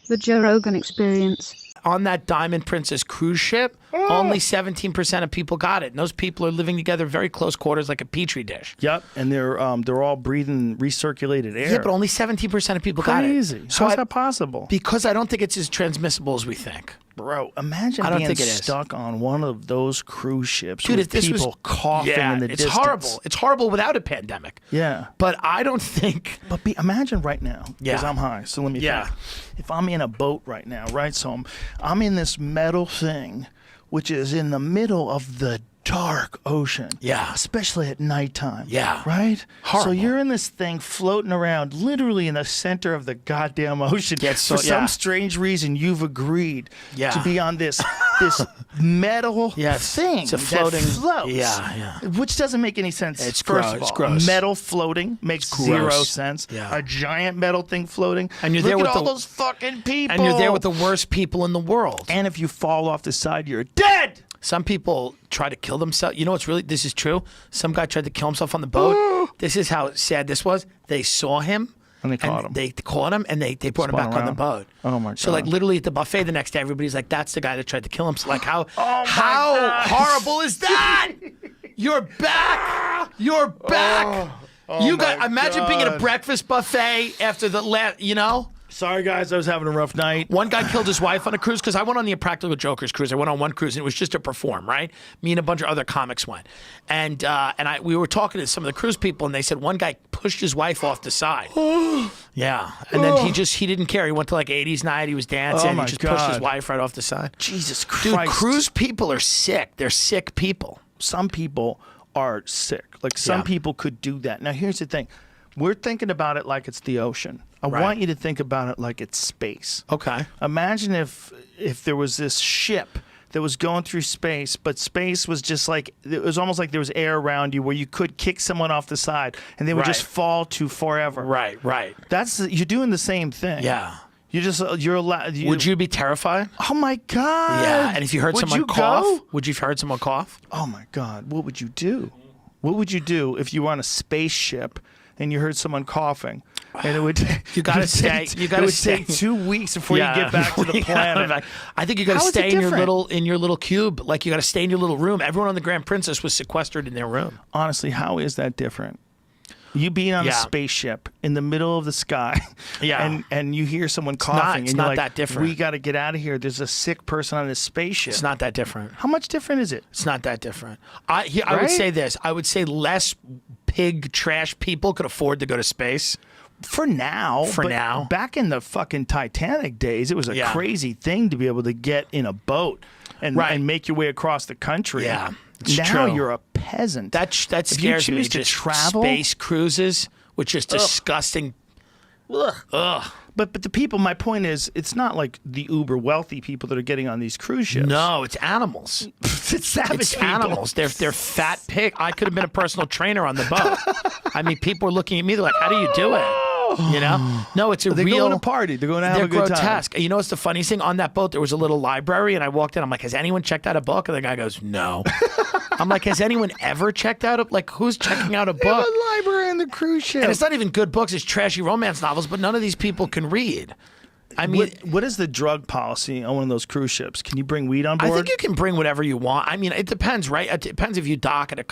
The Joe Rogan Experience. On that Diamond Princess cruise ship, only 17% of people got it. And those people are living together very close quarters like a petri dish. Yep, and they're all breathing recirculated air. Yeah, but only 17% of people got it. Crazy. So How's that possible? Because I don't think it's as transmissible as we think. Bro, imagine being stuck on one of those cruise ships with people coughing in the distance. It's horrible. It's horrible without a pandemic. Yeah. But I don't think... But imagine right now, because I'm high, so let me think. If I'm in a boat right now, right? So I'm in this metal thing, which is in the middle of the dark ocean. Yeah. Especially at nighttime. Yeah. Right? Horrible. So you're in this thing floating around literally in the center of the goddamn ocean. For some strange reason, you've agreed to be on this metal thing it's a floating, that floats. Which doesn't make any sense. It's First gross. of all, gross. metal floating makes zero sense. Yeah. A giant metal thing floating. And you're Look there with at all those fucking people. And you're there with the worst people in the world. And if you fall off the side, you're dead. Some people try to kill themselves. You know what's this is true? Some guy tried to kill himself on the boat. This is how sad this was. They saw him. And they caught him. They caught him and they brought him back on the boat. Oh my God. So like literally at the buffet the next day, everybody's like, that's the guy that tried to kill himself. Like how horrible is that? You're back. You're back. You got imagine being at a breakfast buffet after the last, Sorry, guys, I was having a rough night. One guy killed his wife on a cruise because I went on the Impractical Jokers cruise. I went on one cruise and it was just to perform, right? Me and a bunch of other comics went, and we were talking to some of the cruise people, and they said one guy pushed his wife off the side. Yeah, and then he didn't care. He went to like 80s night. He was dancing. He just pushed his wife right off the side. Jesus Christ, dude! Cruise people are sick. They're sick people. Some people are sick. Like some people could do that. Now here's the thing. We're thinking about it like it's the ocean. I want you to think about it like it's space. Okay. Imagine if there was this ship that was going through space, but space was just like, it was almost like there was air around you where you could kick someone off the side and they would just fall to forever. Right. You're doing the same thing. Yeah. You're allowed. Would you be terrified? Oh my God. Yeah. And if you heard someone cough, would you have heard someone cough? Oh my God. What would you do? What would you do if you were on a spaceship and you heard someone coughing? And it would you gotta stay. You gotta stay. Take 2 weeks before you get back to the planet. I think you gotta stay in your little cube. Like you gotta stay in your little room. Everyone on the Grand Princess was sequestered in their room. Honestly, how is that different? You being on a spaceship in the middle of the sky, and you hear someone coughing, it's and not you're like, that different. We got to get out of here. There's a sick person on this spaceship. It's not that different. How much different is it? It's not that different. I would say this. I would say less pig trash people could afford to go to space. For now. Back in the fucking Titanic days, it was a crazy thing to be able to get in a boat and make your way across the country. Yeah. Now you're a peasant. That scares me. If you choose to travel, space cruises, which is disgusting. Ugh. But the people, my point is, it's not like the uber wealthy people that are getting on these cruise ships. No, it's animals. It's savage people. Animals. They're fat pig. I could have been a personal trainer on the boat. I mean, people are looking at me. They're like, "How do you do it?" No, it's They're going to party. They're going to have a good grotesque. time. You know what's the funniest thing? On that boat, there was a little library, and I walked in. I'm like, has anyone checked out a book? And the guy goes, no. I'm like, has anyone ever checked out who's checking out a book? They have a library on the cruise ship. And it's not even good books. It's trashy romance novels, but none of these people can read. I mean, what is the drug policy on one of those cruise ships? Can you bring weed on board? I think you can bring whatever you want. I mean, it depends, right? It depends if you dock at a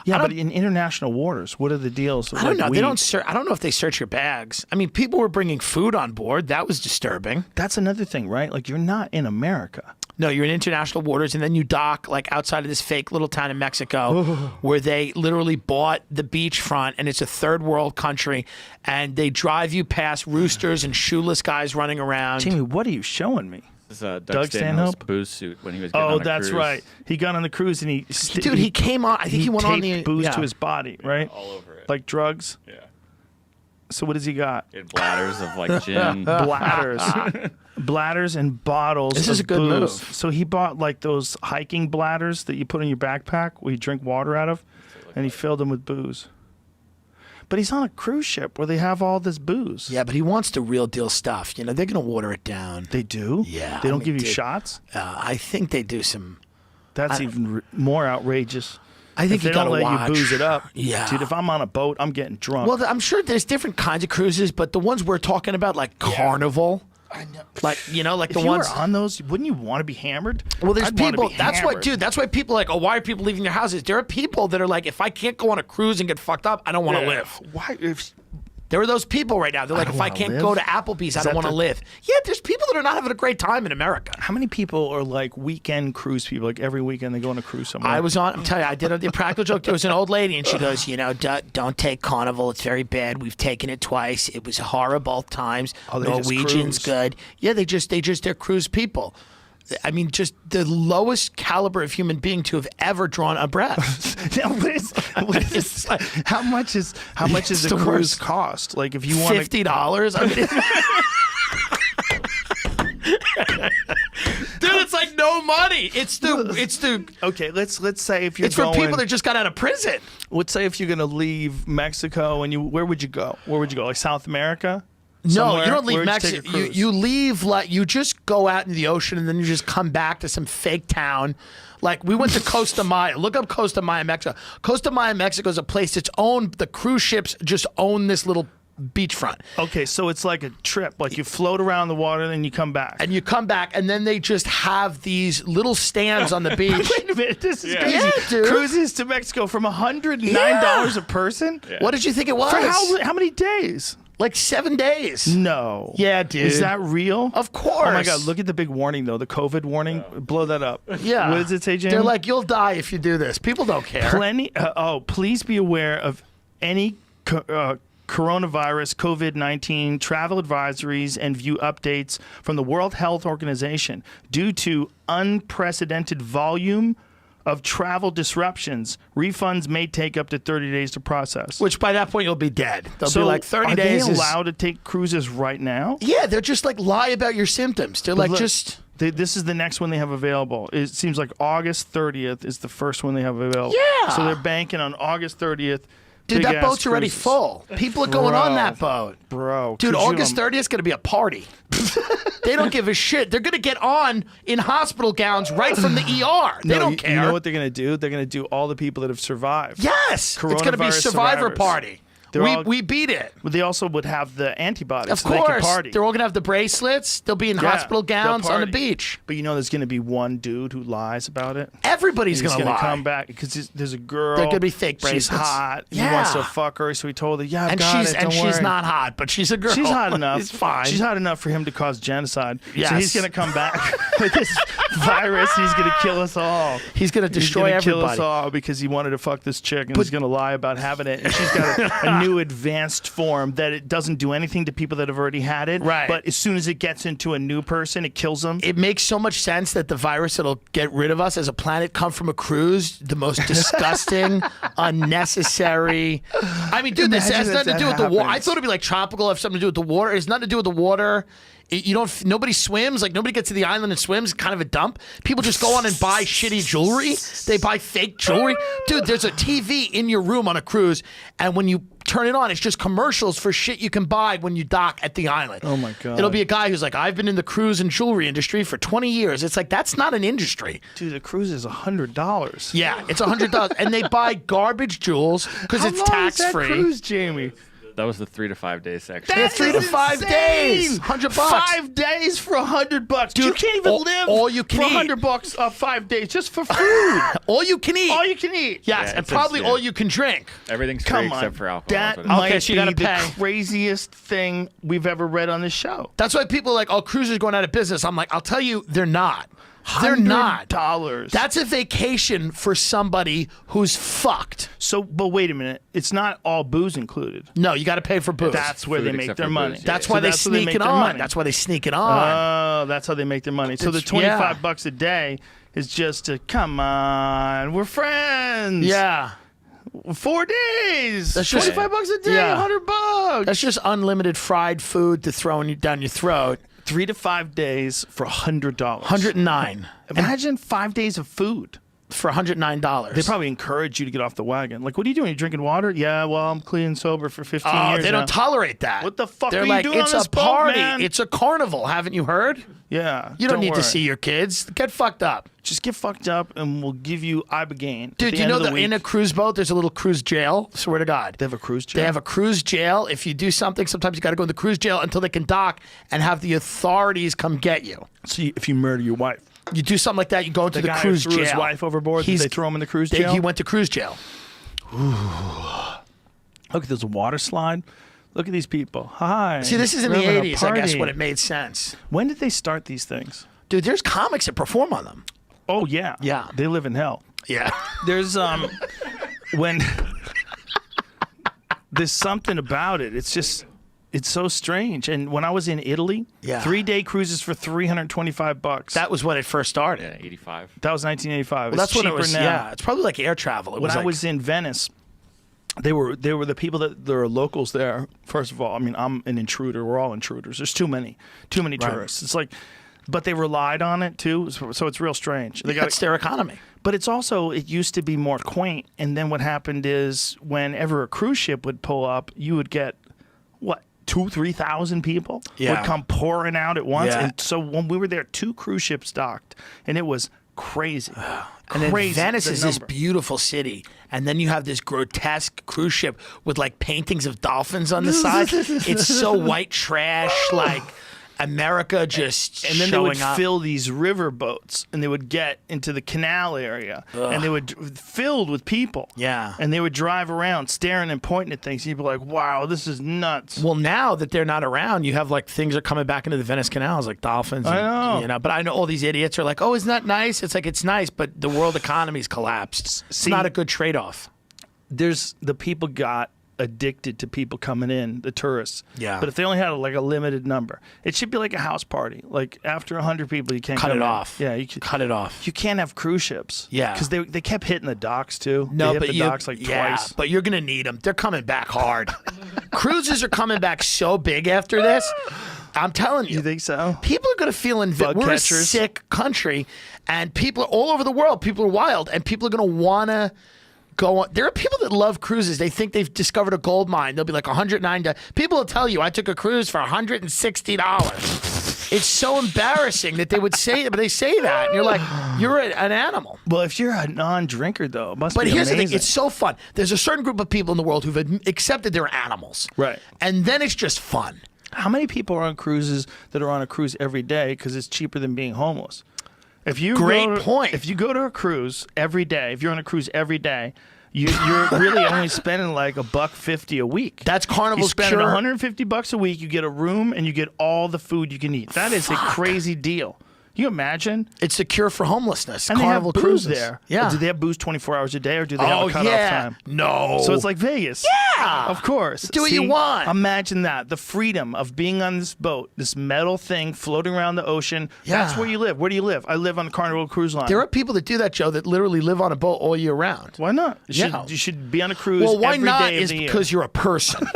but in international waters, what are the deals? I don't know. They don't. I don't know if they search your bags. I mean, people were bringing food on board. That was disturbing. That's another thing, right? Like you're not in America. No, you're in international waters, and then you dock outside of this fake little town in Mexico where they literally bought the beachfront, and it's a third world country, and they drive you past roosters and shoeless guys running around. Jamie, what are you showing me? This is Doug Stanhope's booze suit when he was getting on a that's cruise. right. He got on the cruise and he came on. I think he went on the booze to his body, right? All over it. Like drugs? Yeah. So what does he got? He had bladders of gin. Bladders and bottles. This is a good move. So he bought those hiking bladders that you put in your backpack where you drink water out of, and he filled them with booze. But he's on a cruise ship where they have all this booze. Yeah, but he wants the real deal stuff. They're going to water it down. They do? Yeah. They don't give you shots? I think they do some. That's even more outrageous. I think if they don't let you booze it up. Yeah. Dude, if I'm on a boat, I'm getting drunk. Well, I'm sure there's different kinds of cruises, but the ones we're talking about, like Carnival, I know. Like, like if the you ones were on those, wouldn't you want to be hammered? Well, there's I'd wanna people. be That's why, hammered. dude. That's why people are like, oh, why are people leaving their houses? There are people that are like, if I can't go on a cruise and get fucked up, I don't want to live. Why? There are those people right now. They're like, don't if I wanna can't live? go to Applebee's, I don't that want to the- live. Yeah, there's people that are not having a great time in America. How many people are like weekend cruise people? Like every weekend they go on a cruise somewhere. I'm telling you, I did the practical joke. There was an old lady, and she goes, don't take Carnival. It's very bad. We've taken it twice. It was horrible both times. Oh, they just Norwegian's cruise. good. Yeah, they're cruise people. I mean, just the lowest caliber of human being to have ever drawn a breath. Now, what is how much is It's a the cruise worst. cost? Like if you want $50. I mean, dude, it's like no money. It's the Okay, let's say if you're it's for going, people that just got out of prison. let's say if you're gonna leave Mexico and where would you go? Where would you go? Like South America? No, Somewhere? you don't leave Where'd you take a Mexico. cruise? You leave like you just go out in the ocean and then you just come back to some fake town. Like we went to Costa Maya. Look up Costa Maya, Mexico. Costa Maya, Mexico is a place that's owned. The cruise ships just own this little beachfront. Okay, so it's like a trip. Like you float around the water, then you come back. And you come back, and then they just have these little stands on the beach. Wait a minute, this is crazy. Yeah, dude. Cruises to Mexico from $109 a person. What did you think it was? For how many days? Like 7 days. No. Yeah, dude. Is that real? Of course. Oh my God! Look at the big warning though. The COVID warning. Blow that up. Yeah. What does it say, Jamie? They're like, you'll die if you do this. People don't care. Please be aware of any coronavirus COVID-19 travel advisories and view updates from the World Health Organization due to unprecedented volume of travel disruptions. Refunds may take up to 30 days to process. Which by that point you'll be dead. They'll so be like 30 are days. they allowed to take cruises right now? Yeah, they're just like lie about your symptoms. They're like Look, just. This is the next one they have available. It seems like August 30th is the first one they have available. Yeah. So they're banking on August 30th. Dude, that big-ass boat's already cruises. full. People are going on that boat. Bro. Dude, could you, August 30th is going to be a party. They don't give a shit. They're going to get on in hospital gowns right from the ER. They don't care. You know what they're going to do? They're going to do all the people that have survived. Yes. It's going to be Coronavirus Survivor survivors. Party. We beat it. But they also would have the antibodies. Of so they can course. party. They're all going to have the bracelets. They'll be in Yeah, hospital they'll gowns on the party. beach. But you know there's going to be one dude who lies about it. Everybody's He's going to gonna lie. come back because there's a girl. They're gonna be fake She's bracelets. hot. He Yeah. wants to fuck her, so he told her, "Yeah, I've And got she's it. Don't she's worry." not hot, but she's a girl. She's hot enough. It's fine. She's hot enough for him to cause genocide. So Yes. he's going to come back with this virus. He's going to kill us all. He's going to destroy He's gonna everybody. kill us all because he wanted to fuck this chick and he's going to lie about having it. And she's got a new advanced form that it doesn't do anything to people that have already had it. Right. But as soon as it gets into a new person, it kills them. It makes so much sense that the virus that'll get rid of us as a planet come from a cruise. The most disgusting, unnecessary. I mean, dude, this has Imagine nothing to that do with the water. I happens. thought it'd be like tropical, have something to do with the water. It has nothing to do with the water. Nobody swims. Like nobody gets to the island and swims. It's kind of a dump. People just go on and buy shitty jewelry. They buy fake jewelry. Dude, there's a TV in your room on a cruise, and when you turn it on, it's just commercials for shit you can buy when you dock at the island. Oh my God. It'll be a guy who's like, I've been in the cruise and jewelry industry for 20 years. It's like, that's not an industry. Dude, the cruise is $100. Yeah, it's $100. And they buy garbage jewels because it's tax free. Cruise, Jamie? That was the 3 to 5 day section. That's 3 to 5 days. $100. 5 days for $100, Dude, you can't even live all you can for eat. $100 5 days just for food. All you can eat. All you can eat. Yes, Yeah, and it says, probably yeah. all you can drink. Everything's free Come on, except for alcohol. that That's what it is. might so you gotta be the pay. craziest thing we've ever read on this show. That's why people are like, oh, cruises going out of business. I'm like, I'll tell you, they're not. They're not. $100. That's a vacation for somebody who's fucked. So, but wait a minute. It's not all booze included. No, you got to pay for booze. That's where Food they make except their for money. booze, That's yeah. why they that's where they sneak make it their on. money. That's why they sneak it on. Oh, that's how they make their money. So the It's- yeah. $25 a day is just to, come on, we're friends. Yeah. 4 days. That's just- $25 a day, Yeah. $100. That's just unlimited fried food to throw down your throat. 3 to 5 days for $100. 109. Imagine 5 days of food. for $109. They probably encourage you to get off the wagon. Like, what are you doing? You drinking water? Yeah, well, I'm clean and sober for 15 years They now. don't tolerate that. What the fuck They're are you like, doing it's on this a boat, party. man? It's a carnival. Haven't you heard? Yeah. You don't need to worry. see your kids. Get fucked up. Just get fucked up, and we'll give you ibogaine. Dude, you know that in a cruise boat, there's a little cruise jail? Swear to God. They have a cruise jail? They have a cruise jail. If you do something, sometimes you got to go to the cruise jail until they can dock and have the authorities come get you. So if you murder your wife. You do something like that, you go into the guy cruise who threw jail. his wife overboard, they throw him in the cruise jail? He went to cruise jail. Look, there's a water slide. Look at these people. Hi. See, this is in We're the having a 80s, I guess, party. when it made sense. When did they start these things? Dude, there's comics that perform on them. Oh, yeah. Yeah. They live in hell. Yeah. There's when there's something about it. It's so strange. And when I was in Italy, 3-day cruises for $325. That was when it first started. Yeah, 85. That was 1985. Well, that's when it cheaper was. now. Yeah, it's probably like air travel. When I was in Venice, they were the people that there are locals there. First of all, I mean, I'm an intruder. We're all intruders. There's too many tourists. It's like, but they relied on it too. So it's real strange. That's their economy. But it's also, it used to be more quaint. And then what happened is whenever a cruise ship would pull up, you would get, 2,000-3,000 people would come pouring out at once. Yeah. And so when we were there, 2 cruise ships docked, and it was crazy. And then Crazy, Venice the is this number. beautiful city. And then you have this grotesque cruise ship with like paintings of dolphins on the side. It's so white trash, like America just And then they would showing up. fill these river boats, and they would get into the canal area, and they would filled with people. Yeah. And they would drive around staring and pointing at things. You'd be like, wow, this is nuts. Well, now that they're not around, you have like things are coming back into the Venice canals, like dolphins. I know. You know, but I know all these idiots are like, "Oh, isn't that nice?" It's like it's nice, but the world economy's collapsed. It's See- not a good trade-off. There's the people got addicted to people coming in, the tourists. Yeah. But if they only had like a limited number, it should be like a house party. Like after 100 people, you can't Cut come it in. off. Yeah, Cut it off. You can't have cruise ships. Yeah. Because they kept hitting the docks too. No, they hit but the docks like twice. But you're gonna need them. They're coming back hard. Cruises are coming back so big after this. I'm telling you. You think so? People are going to feel Bug we're catchers. a sick country, and people all over the world, people are wild, and people are going to want to go on. There are people that love cruises. They think they've discovered a gold mine. They'll be like $109. People will tell you, I took a cruise for $160. It's so embarrassing that they would say it, but they say that, and you're like, you're an animal. Well, if you're a non-drinker, though, it must But be here's the amazing. thing, it's so fun. There's a certain group of people in the world who've accepted they're animals. Right. And then it's just fun. How many people are on cruises that are on a cruise every day because it's cheaper than being homeless? If you Great point. If you go to a cruise every day, if you're on a cruise every day, you're really only spending like $150 a week. That's You Carnival's spend cure. $150 a week. You get a room and you get all the food you can eat. That is a crazy deal. You imagine? It's the cure for homelessness. And Carnival they have booze cruises. there. Yeah. Do they have booze 24 hours a day, or do they have Oh a cutoff yeah. time? No. So it's like Vegas. Yeah. Of course. Do what you See? want. Imagine that. The freedom of being on this boat, this metal thing floating around the ocean. Yeah. That's where you live. Where do you live? I live on the Carnival Cruise Line. There are people that do that, Joe, that literally live on a boat all year round. Why not? Yeah. You should be on a cruise Well, why every not day of is the year. because you're a person.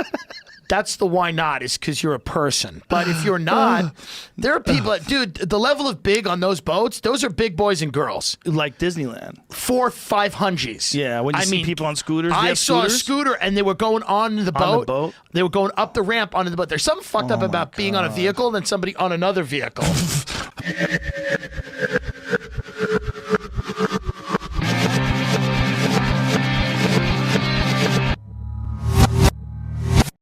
That's the why not is because you're a person. But if you're not, there are people, dude, the level of big on those boats, those are big boys and girls. like Disneyland. 400-500s. Yeah, when you see people on scooters, they I have saw a scooters? scooter and they were going on the boat. boat? They were going up the ramp onto the boat. There's something fucked up my about being on a vehicle than somebody on another vehicle.